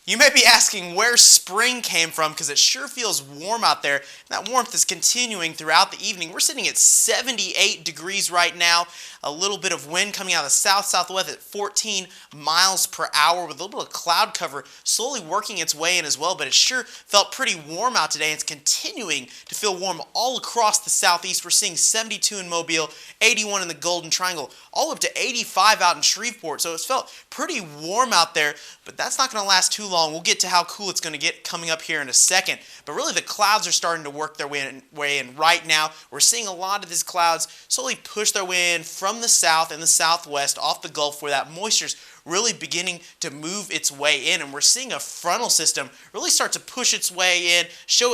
You may be asking where spring came from because it sure feels warm out there. And that warmth is continuing throughout the evening. We're sitting at 78 degrees right now. A little bit of wind coming out of the south-southwest at 14 miles per hour with a little bit of cloud cover slowly working its way in as well. But it sure felt pretty warm out today. It's continuing to feel warm all across the southeast. We're seeing 72 in Mobile, 81 in the Golden Triangle, all up to 85 out in Shreveport. So it's felt pretty warm out there, but that's not going to last too long. We'll get to how cool it's going to get coming up here in a second. But really the clouds are starting to work their way in right now. We're seeing a lot of these clouds slowly push their way in from the south and the southwest off the Gulf where that moisture's really beginning to move its way in, and we're seeing a frontal system really start to push its way in,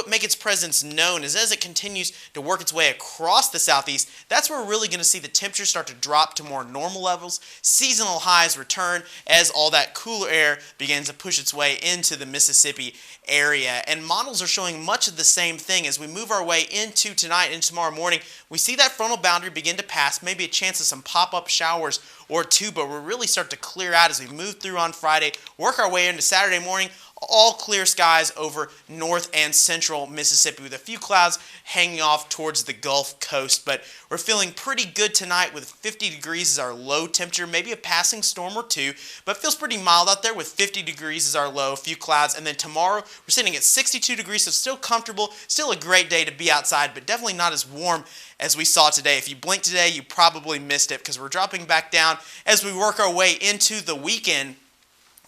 make its presence known as it continues to work its way across the southeast. That's where we're really going to see the temperatures start to drop to more normal levels. Seasonal highs return as all that cooler air begins to push its way into the Mississippi area, and models are showing much of the same thing as we move our way into tonight and tomorrow morning. We see that frontal boundary begin to pass, maybe a chance of some pop-up showers or two, but we'll really start to clear out as we move through on Friday, work our way into Saturday morning. All clear skies over north and central Mississippi with a few clouds hanging off towards the Gulf Coast. But we're feeling pretty good tonight with 50 degrees as our low temperature, maybe a passing storm or two, but it feels pretty mild out there with 50 degrees as our low, a few clouds. And then tomorrow we're sitting at 62 degrees, so still comfortable, still a great day to be outside, but definitely not as warm as we saw today. If you blinked today, you probably missed it because we're dropping back down as we work our way into the weekend.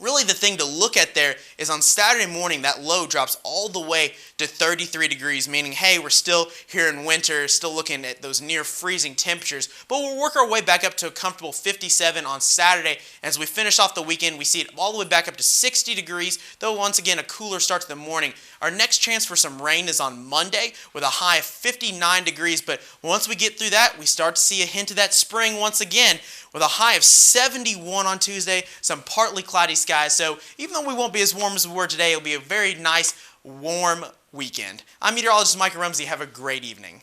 Really the thing to look at there is on Saturday morning, that low drops all the way to 33 degrees, meaning, hey, we're still here in winter, still looking at those near freezing temperatures, but we'll work our way back up to a comfortable 57 on Saturday. As we finish off the weekend, we see it all the way back up to 60 degrees, though once again, a cooler start to the morning. Our next chance for some rain is on Monday with a high of 59 degrees, but once we get through that, we start to see a hint of that spring once again with a high of 71 on Tuesday, some partly cloudy skies. So even though we won't be as warm as we were today, it'll be a very nice, warm weekend. I'm meteorologist Micah Rumsey. Have a great evening.